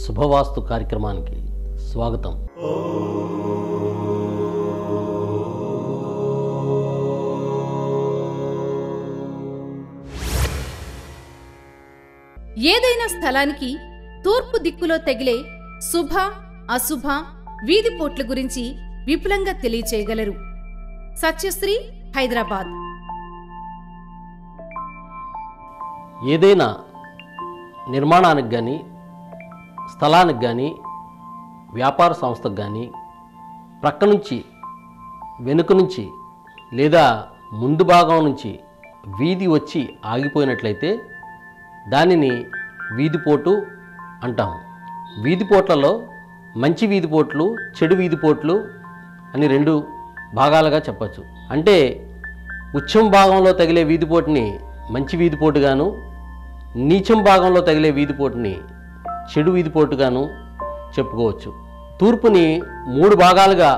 శుభవాస్తు కార్యక్రమానికి స్వాగతం. ఏదైనా స్థలానికి తూర్పు దిక్కులో తగిలే శుభ అశుభ వీధిపోట్ల గురించి విపులంగా తెలియచేయగలరు. సత్యశ్రీ, హైదరాబాద్. ఏదైనా నిర్మాణానికి కానీ, స్థలానికి కానీ, వ్యాపార సంస్థకు కానీ ప్రక్క నుంచి, వెనుక నుంచి లేదా ముందు భాగం నుంచి వీధి వచ్చి ఆగిపోయినట్లయితే దానిని వీధిపోటు అంటాము. వీధిపోట్లలో మంచి వీధిపోట్లు, చెడు వీధిపోట్లు అని రెండు భాగాలుగా చెప్పచ్చు. అంటే ఉచ్చం భాగంలో తగిలే వీధిపోటుని మంచి వీధిపోటుగాను, నీచం భాగంలో తగిలే వీధిపోటుని చెడు వీధిపోటుగాను చెప్పుకోవచ్చు. తూర్పుని మూడు భాగాలుగా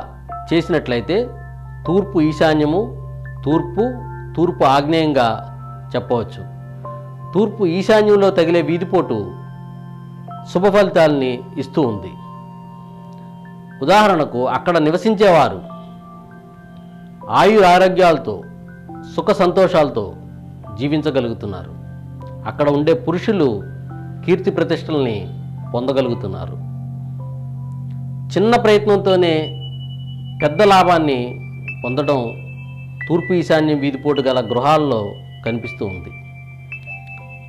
చేసినట్లయితే తూర్పు ఈశాన్యము, తూర్పు ఆగ్నేయంగా చెప్పవచ్చు. తూర్పు ఈశాన్యంలో తగిలే వీధిపోటు శుభ ఫలితాలని ఇస్తూ ఉంది. ఉదాహరణకు అక్కడ నివసించేవారు ఆరోగ్యాలతో, సుఖ సంతోషాలతో జీవించగలుగుతున్నారు. అక్కడ ఉండే పురుషులు కీర్తి ప్రతిష్టల్ని పొందగలుగుతున్నారు. చిన్న ప్రయత్నంతోనే పెద్ద లాభాన్ని పొందడం తూర్పు ఈశాన్యం వీధిపోటు గల గృహాల్లో కనిపిస్తూ ఉంది.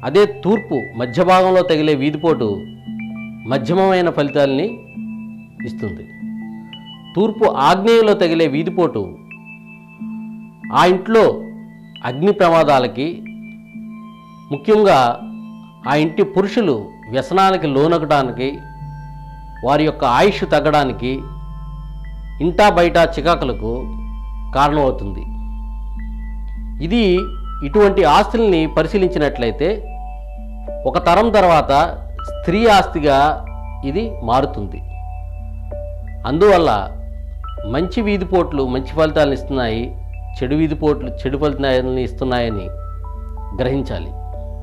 అదే తూర్పు మధ్య భాగంలో తగిలే వీధిపోటు మధ్యమమైన ఫలితాలని ఇస్తుంది. తూర్పు ఆగ్నేయంలో తగిలే వీధిపోటు ఆ ఇంట్లో అగ్ని ప్రమాదాలకి, ముఖ్యంగా ఆ ఇంటి పురుషులు వ్యసనాలకి లోనగడానికి, వారి యొక్క ఆయుష్ తగ్గడానికి, ఇంటా బయట చికాకులకు కారణమవుతుంది. ఇటువంటి ఆస్తుల్ని పరిశీలించినట్లయితే ఒక తరం తర్వాత స్త్రీ ఆస్తిగా ఇది మారుతుంది. అందువల్ల మంచి వీధిపోట్లు మంచి ఫలితాలను ఇస్తున్నాయి, చెడు వీధిపోట్లు చెడు ఫలితాలను ఇస్తున్నాయని గ్రహించాలి.